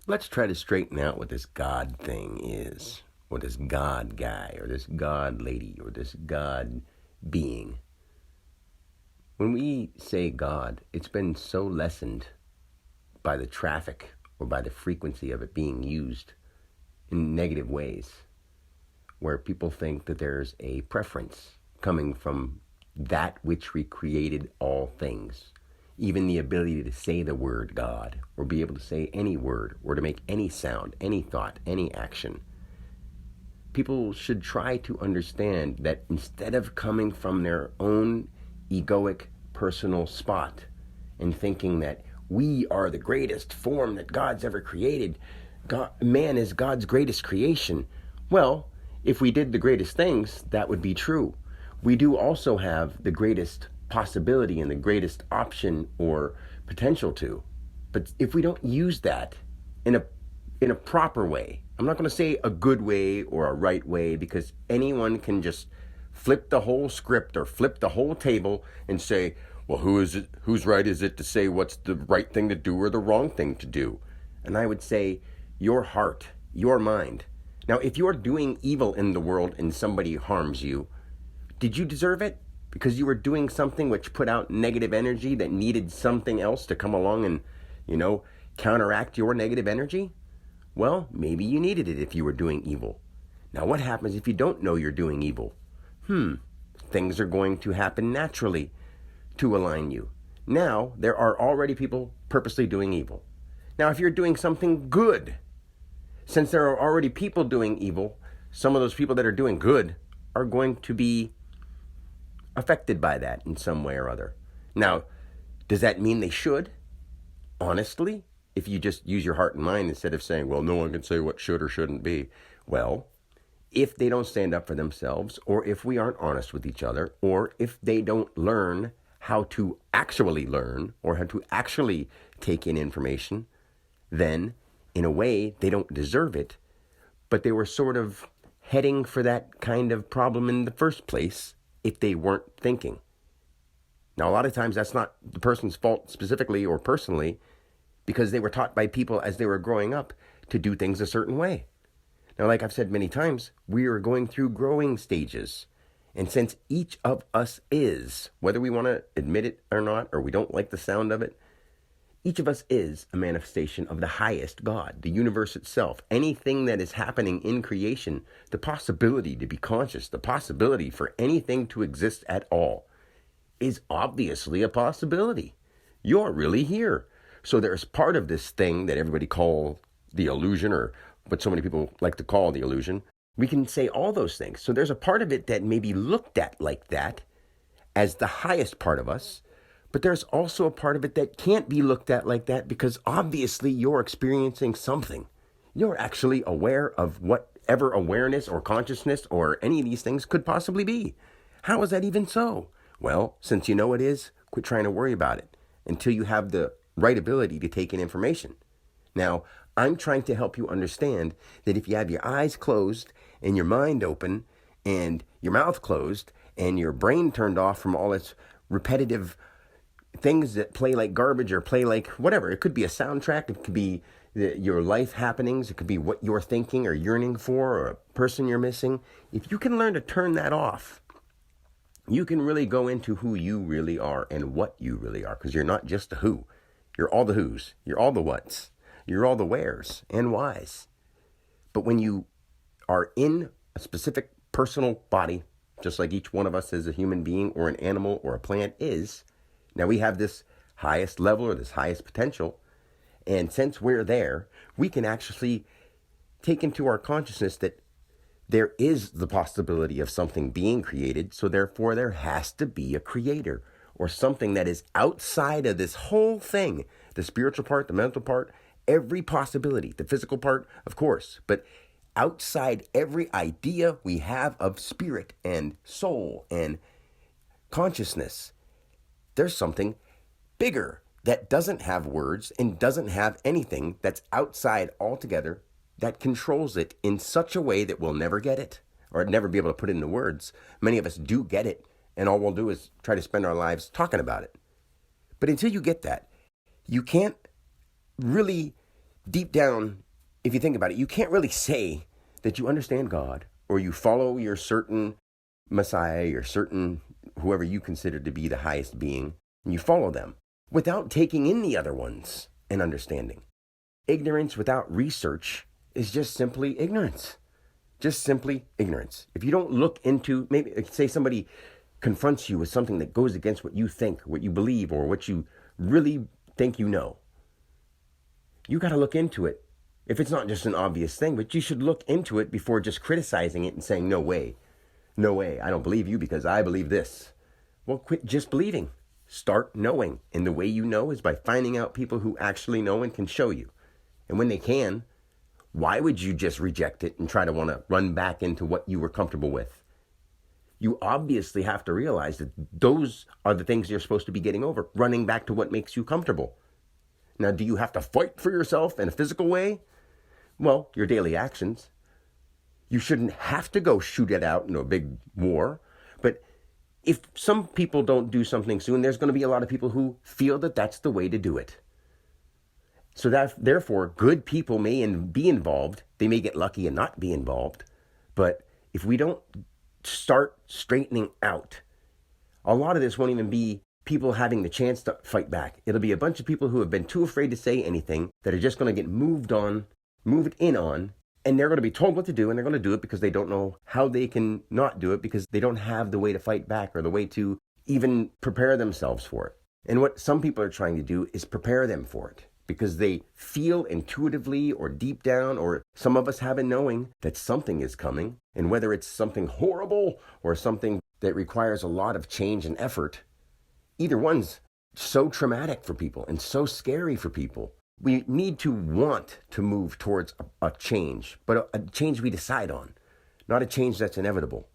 Let's try to straighten out what this God thing is, or this God guy, or this God lady, or this God being. When we say God, it's been so lessened by the traffic or by the frequency of it being used in negative ways, where people think that there's a preference coming from that which recreated all things. Even the ability to say the word God, or be able to say any word, or to make any sound, any thought, any action. People should try to understand that instead of coming from their own egoic personal spot and thinking that we are the greatest form that God's ever created, man is God's greatest creation. Well, if we did the greatest things, that would be true. We do also have the greatest possibility and the greatest option or potential to. But if we don't use that in a proper way, I'm not going to say a good way or a right way, because anyone can just flip the whole script or flip the whole table and say, well, whose right is it to say what's the right thing to do or the wrong thing to do? And I would say your heart, your mind. Now, if you're doing evil in the world and somebody harms you, did you deserve it? Because you were doing something which put out negative energy that needed something else to come along and, counteract your negative energy? Well, maybe you needed it if you were doing evil. Now, what happens if you don't know you're doing evil? Things are going to happen naturally to align you. Now, there are already people purposely doing evil. Now, if you're doing something good, since there are already people doing evil, some of those people that are doing good are going to be affected by that in some way or other. Now, does that mean they should? Honestly, if you just use your heart and mind instead of saying, well, no one can say what should or shouldn't be. Well, if they don't stand up for themselves, or if we aren't honest with each other, or if they don't learn how to actually learn, or how to actually take in information, then in a way they don't deserve it, but they were sort of heading for that kind of problem in the first place if they weren't thinking. Now, a lot of times that's not the person's fault specifically or personally, because they were taught by people as they were growing up to do things a certain way. Now, like I've said many times, we are going through growing stages. And since each of us is, whether we want to admit it or not, or we don't like the sound of it, each of us is a manifestation of the highest God, the universe itself. Anything that is happening in creation, the possibility to be conscious, the possibility for anything to exist at all, is obviously a possibility. You're really here. So there's part of this thing that everybody calls the illusion, or what so many people like to call the illusion. We can say all those things. So there's a part of it that may be looked at like that as the highest part of us, but there's also a part of it that can't be looked at like that, because obviously you're experiencing something. You're actually aware of whatever awareness or consciousness or any of these things could possibly be. How is that even so? Well, since you know it is, quit trying to worry about it until you have the right ability to take in information. Now, I'm trying to help you understand that if you have your eyes closed and your mind open and your mouth closed and your brain turned off from all its repetitive things that play like garbage or play like whatever. It could be a soundtrack. It could be your life happenings. It could be what you're thinking or yearning for, or a person you're missing. If you can learn to turn that off, you can really go into who you really are and what you really are, because you're not just a who. You're all the who's. You're all the what's. You're all the where's and why's. But when you are in a specific personal body, just like each one of us is a human being or an animal or a plant is, now we have this highest level or this highest potential. And since we're there, we can actually take into our consciousness that there is the possibility of something being created. So therefore, there has to be a creator, or something that is outside of this whole thing. The spiritual part, the mental part, every possibility, the physical part, of course, but outside every idea we have of spirit and soul and consciousness, there's something bigger that doesn't have words and doesn't have anything, that's outside altogether, that controls it in such a way that we'll never get it, or never be able to put it into words. Many of us do get it, and all we'll do is try to spend our lives talking about it. But until you get that, you can't really deep down, if you think about it, you can't really say that you understand God or you follow your certain Messiah, your certain whoever you consider to be the highest being, and you follow them without taking in the other ones and understanding. Ignorance without research is just simply ignorance. Just simply ignorance. If you don't look into, maybe say somebody confronts you with something that goes against what you think, what you believe, or what you really think you know, you got to look into it. If it's not just an obvious thing, but you should look into it before just criticizing it and saying, no way, I don't believe you because I believe this. Well, quit just believing. Start knowing. And the way you know is by finding out people who actually know and can show you. And when they can, why would you just reject it and try to want to run back into what you were comfortable with? You obviously have to realize that those are the things you're supposed to be getting over, running back to what makes you comfortable. Now, do you have to fight for yourself in a physical way? Well, your daily actions. You shouldn't have to go shoot it out in a big war. But if some people don't do something soon, there's going to be a lot of people who feel that that's the way to do it. So that, therefore, good people may be involved. They may get lucky and not be involved. But if we don't start straightening out, a lot of this won't even be people having the chance to fight back. It'll be a bunch of people who have been too afraid to say anything that are just going to get moved in on, and they're going to be told what to do, and they're going to do it because they don't know how they can not do it because they don't have the way to fight back or the way to even prepare themselves for it. And what some people are trying to do is prepare them for it because they feel intuitively or deep down, or some of us have a knowing that something is coming, and whether it's something horrible or something that requires a lot of change and effort, either one's so traumatic for people and so scary for people. We need to want to move towards a change, but a change we decide on, not a change that's inevitable.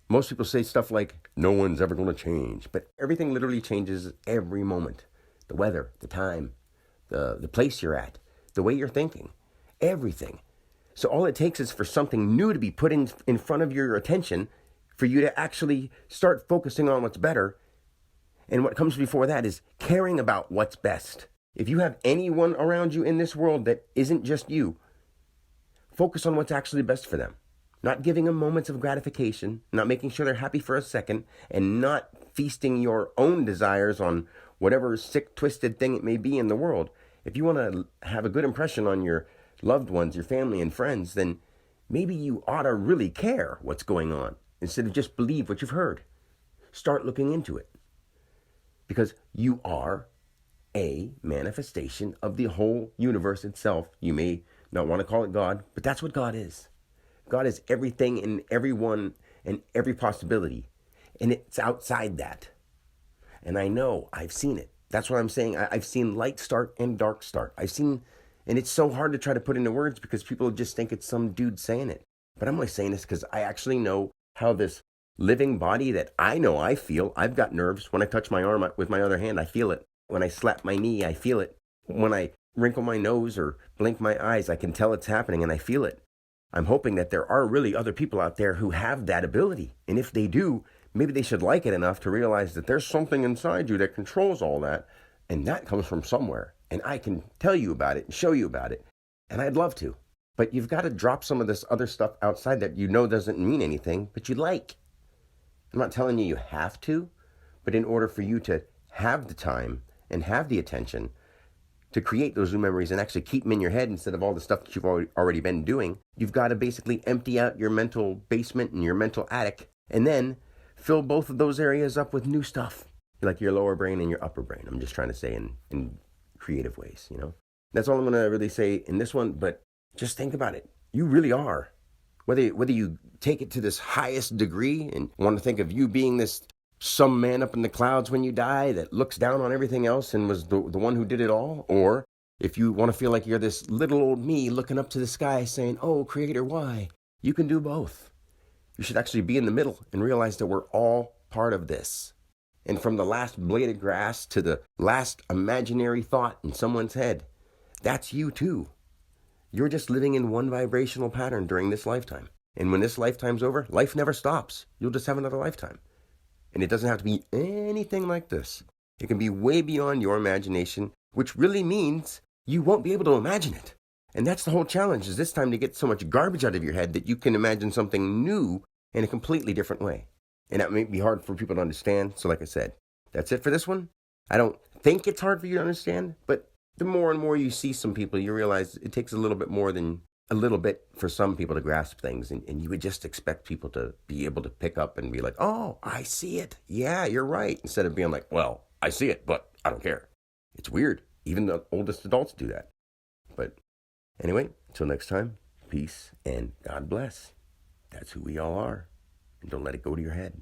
Most people say stuff like, no one's ever going to change, but everything literally changes every moment. The weather, the time, the place you're at, the way you're thinking, everything. So all it takes is for something new to be put in front of your attention for you to actually start focusing on what's better. And what comes before that is caring about what's best. If you have anyone around you in this world that isn't just you, focus on what's actually best for them. Not giving them moments of gratification, not making sure they're happy for a second, and not feasting your own desires on whatever sick, twisted thing it may be in the world. If you want to have a good impression on your loved ones, your family and friends, then maybe you ought to really care what's going on instead of just believe what you've heard. Start looking into it. Because you are a manifestation of the whole universe itself. You may not want to call it God, but that's what God is. God is everything and everyone and every possibility. And it's outside that. And I know, I've seen it. That's what I'm saying. I've seen light start and dark start. And it's so hard to try to put into words because people just think it's some dude saying it. But I'm only saying this because I actually know how this living body that I know I feel. I've got nerves. When I touch my arm with my other hand, I feel it. When I slap my knee, I feel it. When I wrinkle my nose or blink my eyes, I can tell it's happening and I feel it. I'm hoping that there are really other people out there who have that ability. And if they do, maybe they should like it enough to realize that there's something inside you that controls all that. And that comes from somewhere. And I can tell you about it and show you about it. And I'd love to. But you've got to drop some of this other stuff outside that you know doesn't mean anything, but you like. I'm not telling you have to, but in order for you to have the time and have the attention to create those new memories and actually keep them in your head instead of all the stuff that you've already been doing, you've got to basically empty out your mental basement and your mental attic and then fill both of those areas up with new stuff, like your lower brain and your upper brain. I'm just trying to say in creative ways, you know. That's all I'm going to really say in this one, but just think about it. You really are. Whether you take it to this highest degree and want to think of you being this some man up in the clouds when you die that looks down on everything else and was the one who did it all, or if you want to feel like you're this little old me looking up to the sky saying, oh, Creator, why? You can do both. You should actually be in the middle and realize that we're all part of this. And from the last blade of grass to the last imaginary thought in someone's head, that's you too. You're just living in one vibrational pattern during this lifetime. And when this lifetime's over, life never stops. You'll just have another lifetime. And it doesn't have to be anything like this. It can be way beyond your imagination, which really means you won't be able to imagine it. And that's the whole challenge, is this time to get so much garbage out of your head that you can imagine something new in a completely different way. And that may be hard for people to understand. So like I said, that's it for this one. I don't think it's hard for you to understand, but the more and more you see some people, you realize it takes a little bit more than a little bit for some people to grasp things. And you would just expect people to be able to pick up and be like, oh, I see it. Yeah, you're right. Instead of being like, well, I see it, but I don't care. It's weird. Even the oldest adults do that. But anyway, until next time, peace and God bless. That's who we all are. And don't let it go to your head.